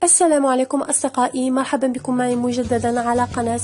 السلام عليكم أصدقائي، مرحبا بكم معي مجددا على قناة.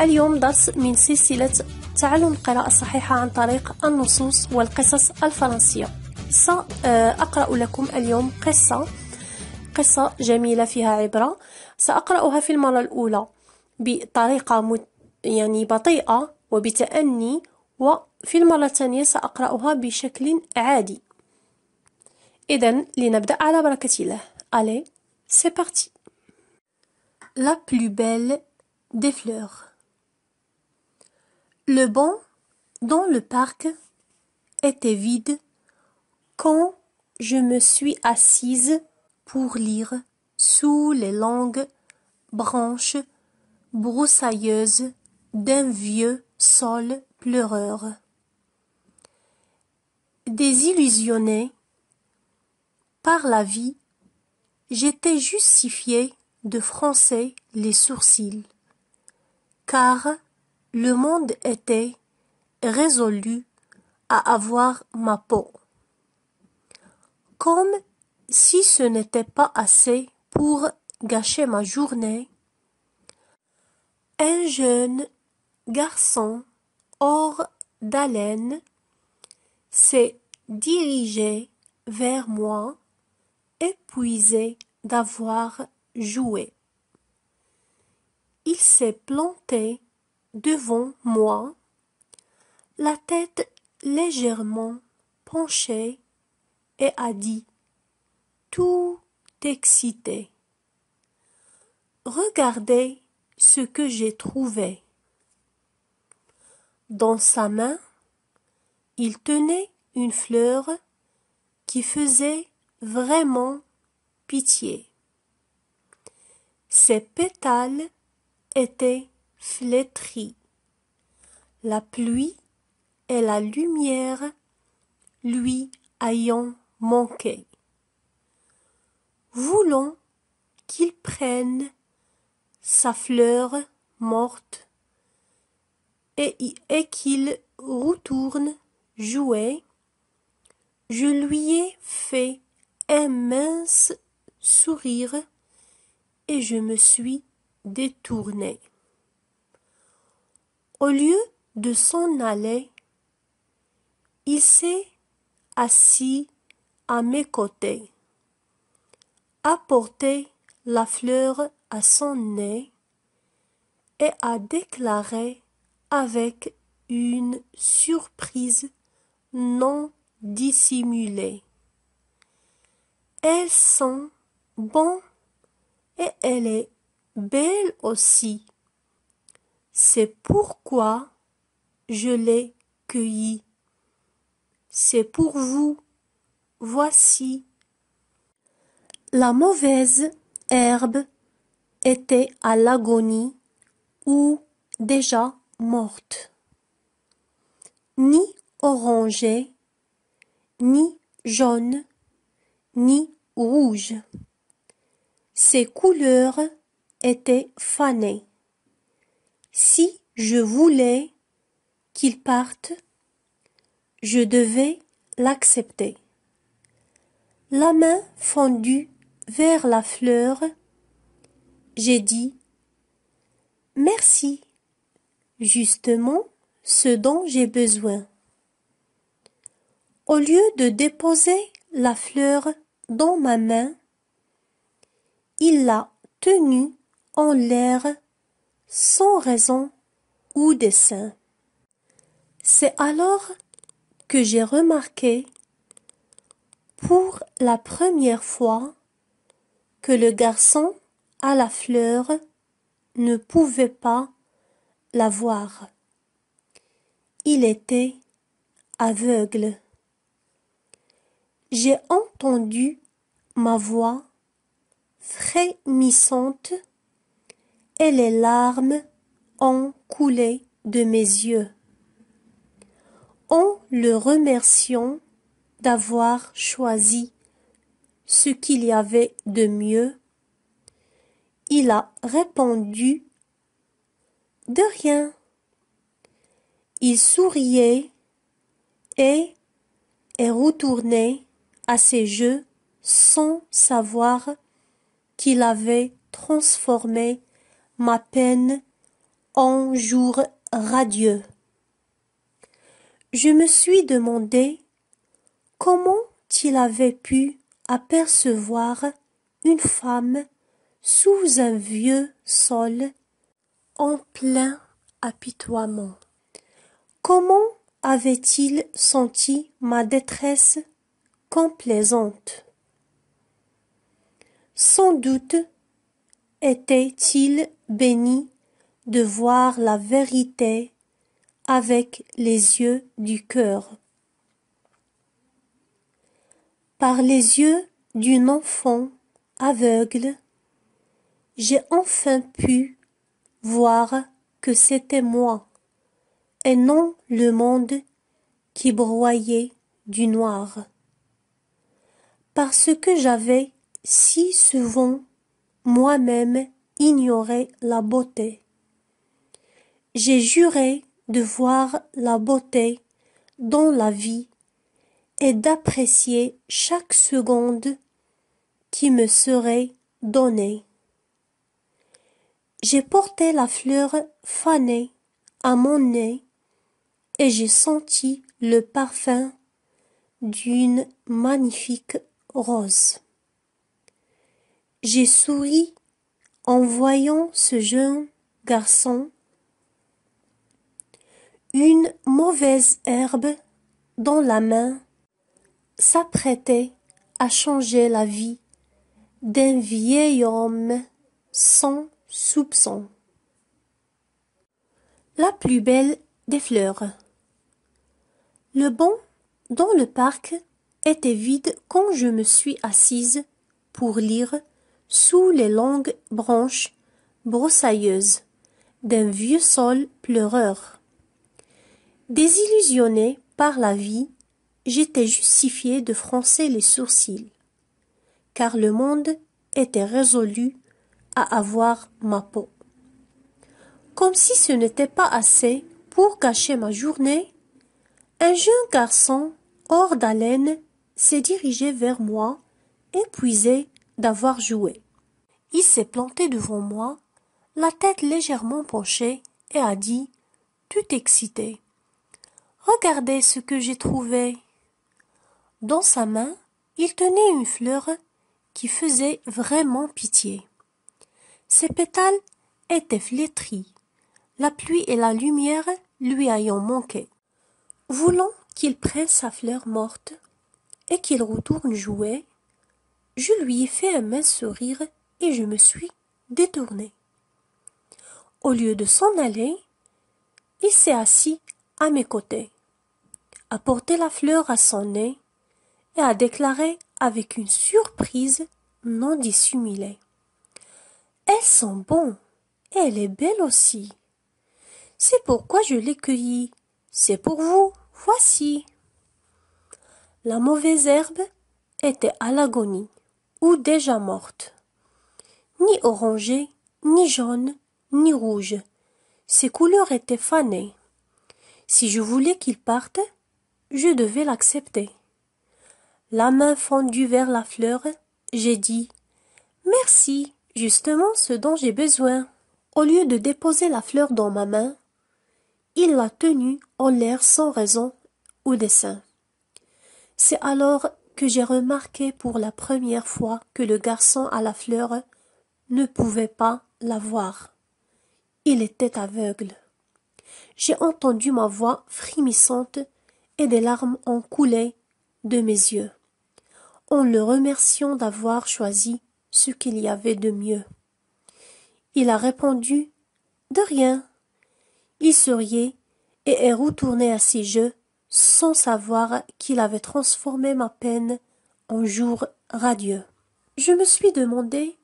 اليوم درس من سلسلة تعلم القراءة الصحيحة عن طريق النصوص والقصص الفرنسية. سأقرأ لكم اليوم قصة جميلة فيها عبرة. سأقرأها في المرة الأولى بطريقة بطيئة وبتأني، وفي المرة الثانية سأقرأها بشكل عادي. إذن لنبدأ على بركة الله. Allez, c'est parti. La plus belle des fleurs. Le banc dans le parc était vide quand je me suis assise pour lire sous les longues branches broussailleuses d'un vieux saule pleureur. Désillusionnée par la vie, j'étais justifiée de froncer les sourcils, car le monde était résolu à avoir ma peau. Comme si ce n'était pas assez pour gâcher ma journée, un jeune garçon hors d'haleine s'est dirigé vers moi, épuisé d'avoir joué. Il s'est planté devant moi, la tête légèrement penchée, et a dit, tout excité: regardez ce que j'ai trouvé. Dans sa main, il tenait une fleur qui faisait vraiment pitié. Ses pétales étaient flétris. La pluie et la lumière lui ayant manqué. Voulant qu'il prenne sa fleur morte et qu'il retourne jouer, je lui ai fait un mince sourire et je me suis détournée. Au lieu de s'en aller, il s'est assis à mes côtés, a porté la fleur à son nez et a déclaré avec une surprise non dissimulée: elle sent bon et elle est belle aussi. C'est pourquoi je l'ai cueillie. C'est pour vous. Voici. La mauvaise herbe était à l'agonie ou déjà morte. Ni orangée, ni jaune, ni rouge. Ses couleurs étaient fanées. Si je voulais qu'il parte, je devais l'accepter. La main fendue vers la fleur, j'ai dit: merci, justement ce dont j'ai besoin. Au lieu de déposer la fleur dans ma main, il l'a tenue en l'air sans raison ou dessein. C'est alors que j'ai remarqué pour la première fois que le garçon à la fleur ne pouvait pas la voir. Il était aveugle. J'ai entendu ma voix frémissante et les larmes ont coulé de mes yeux. En le remerciant d'avoir choisi ce qu'il y avait de mieux, il a répondu: de rien. Il souriait et est retourné à ses jeux sans savoir qu'il avait transformé ma peine en jour radieux. Je me suis demandé comment il avait pu apercevoir une femme sous un vieux sol en plein apitoiement. Comment avait-il senti ma détresse complaisante? Sans doute était-il béni de voir la vérité avec les yeux du cœur. Par les yeux d'un enfant aveugle, j'ai enfin pu voir que c'était moi, et non le monde qui broyait du noir. Parce que j'avais si souvent moi-même ignoré la beauté. J'ai juré de voir la beauté dans la vie et d'apprécier chaque seconde qui me serait donnée. J'ai porté la fleur fanée à mon nez et j'ai senti le parfum d'une magnifique rose. J'ai souri en voyant ce jeune garçon, une mauvaise herbe dans la main, s'apprêtait à changer la vie d'un vieil homme sans soupçon. La plus belle des fleurs. Le banc dans le parc était vide quand je me suis assise pour lire sous les longues branches broussailleuses d'un vieux saule pleureur. Désillusionnée par la vie, j'étais justifiée de froncer les sourcils, car le monde était résolu à avoir ma peau. Comme si ce n'était pas assez pour gâcher ma journée, un jeune garçon hors d'haleine s'est dirigé vers moi, épuisé d'avoir joué. Il s'est planté devant moi, la tête légèrement penchée, et a dit, tout excité, « Regardez ce que j'ai trouvé. » Dans sa main, il tenait une fleur qui faisait vraiment pitié. Ses pétales étaient flétris, la pluie et la lumière lui ayant manqué. Voulant qu'il prenne sa fleur morte et qu'il retourne jouer, je lui ai fait un mince sourire et je me suis détournée. Au lieu de s'en aller, il s'est assis à mes côtés, a porté la fleur à son nez et a déclaré avec une surprise non dissimulée. « Elles sont bonnes et elle est belle aussi. C'est pourquoi je l'ai cueillie. C'est pour vous, voici. » La mauvaise herbe était à l'agonie, ou déjà morte. Ni orangée, ni jaune, ni rouge. Ses couleurs étaient fanées. Si je voulais qu'il parte, je devais l'accepter. La main fendue vers la fleur, j'ai dit « Merci, justement ce dont j'ai besoin. » Au lieu de déposer la fleur dans ma main, il l'a tenue en l'air sans raison ou dessein. C'est alors que j'ai remarqué pour la première fois que le garçon à la fleur ne pouvait pas la voir. Il était aveugle. J'ai entendu ma voix frémissante et des larmes ont coulé de mes yeux, en le remerciant d'avoir choisi ce qu'il y avait de mieux. Il a répondu « De rien ». Il souriait et est retourné à ses jeux sans savoir qu'il avait transformé ma peine en jour radieux. Je me suis demandé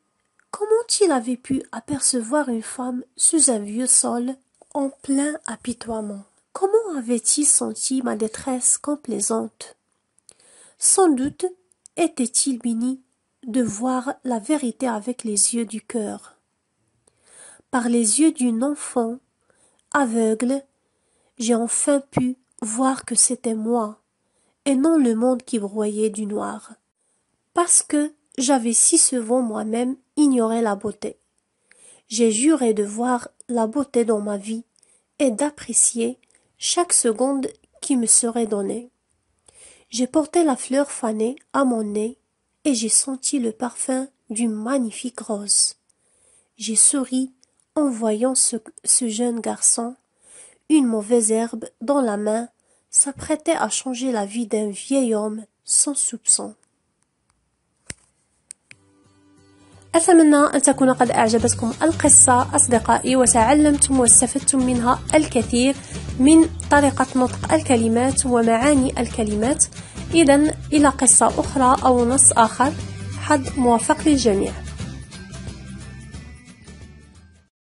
comment il avait pu apercevoir une femme sous un vieux sol en plein apitoiement. Comment avait-il senti ma détresse complaisante? Sans doute était-il béni de voir la vérité avec les yeux du cœur. Par les yeux d'un enfant aveugle, j'ai enfin pu voir que c'était moi, et non le monde qui broyait du noir. Parce que j'avais si souvent moi-même ignoré la beauté. J'ai juré de voir la beauté dans ma vie et d'apprécier chaque seconde qui me serait donnée. J'ai porté la fleur fanée à mon nez et j'ai senti le parfum d'une magnifique rose. J'ai souri en voyant ce jeune garçon, une mauvaise herbe dans la main, s'apprêtait à changer la vie d'un vieil homme sans soupçon. أتمنى أن تكون قد أعجبتكم القصة أصدقائي وتعلمتم واستفدتم منها الكثير من طريقة نطق الكلمات ومعاني الكلمات. إذن إلى قصة أخرى أو نص آخر، حظ موفق للجميع.